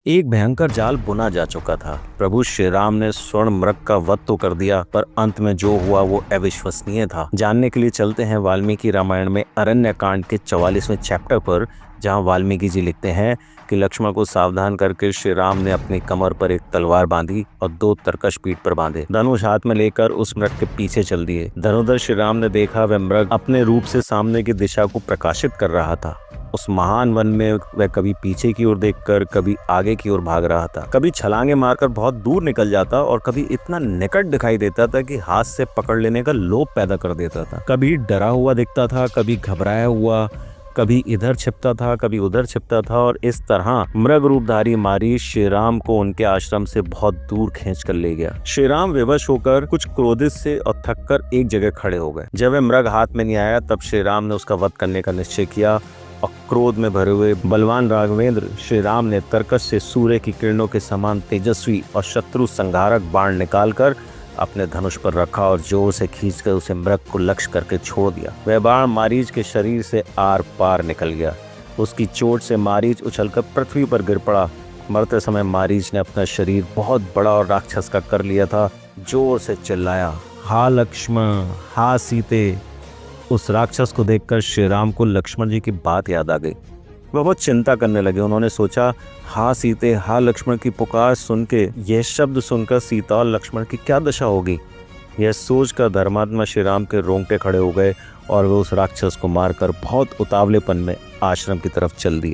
एक भयंकर जाल बुना जा चुका था। प्रभु श्री राम ने स्वर्ण मृग का वध तो कर दिया, पर अंत में जो हुआ वो अविश्वसनीय था। जानने के लिए चलते हैं वाल्मीकि रामायण में अरण्य कांड के 44वें चैप्टर पर, जहां वाल्मीकि जी लिखते हैं कि लक्ष्मण को सावधान करके श्री राम ने अपनी कमर पर एक तलवार बांधी और 2 तरकश पीठ पर बांधे। धनुष हाथ में लेकर उस मृग के पीछे चल दिए। धनुधर श्री राम ने देखा वह मृग अपने रूप से सामने की दिशा को प्रकाशित कर रहा था। उस महान वन में वह कभी पीछे की ओर देखकर कभी आगे की ओर भाग रहा था। कभी छलांगे मारकर बहुत दूर निकल जाता और कभी इतना निकट दिखाई देता था कि हाथ से पकड़ लेने का लोभ पैदा कर देता था। कभी डरा हुआ दिखता था, कभी घबराया हुआ, कभी इधर छिपता था, कभी उधर छिपता था। और इस तरह मृग रूपधारी मारीच श्री राम को उनके आश्रम से बहुत दूर खींच कर ले गया। श्री राम विवश होकर कुछ क्रोधित से और थककर एक जगह खड़े हो गए। जब वह मृग हाथ में नहीं आया तब श्री राम ने उसका वध करने का निश्चय किया और क्रोध में भरे हुए बलवान राघवेंद्र श्री राम ने तरकश से सूर्य की किरणों के समान तेजस्वी और शत्रु संहारक बाण निकालकर अपने धनुष पर रखा और जोर से खींचकर उसे मृग को लक्ष्य करके छोड़ दिया। वह बाण मारीच के शरीर से आर पार निकल गया। उसकी चोट से मारीच उछलकर पृथ्वी पर गिर पड़ा। मरते समय मारीच ने अपना शरीर बहुत बड़ा और राक्षस का कर लिया था। जोर से चिल्लाया, हा लक्ष्मण, हा सीते। उस राक्षस को देखकर श्री राम को लक्ष्मण जी की बात याद आ गई। वह बहुत चिंता करने लगे। उन्होंने सोचा, हा सीते, हा लक्ष्मण की पुकार सुन के, यह शब्द सुनकर सीता और लक्ष्मण की क्या दशा होगी। यह सोचकर धर्मात्मा श्री राम के रोंगटे खड़े हो गए और वे उस राक्षस को मारकर बहुत उतावलेपन में आश्रम की तरफ चल दिए।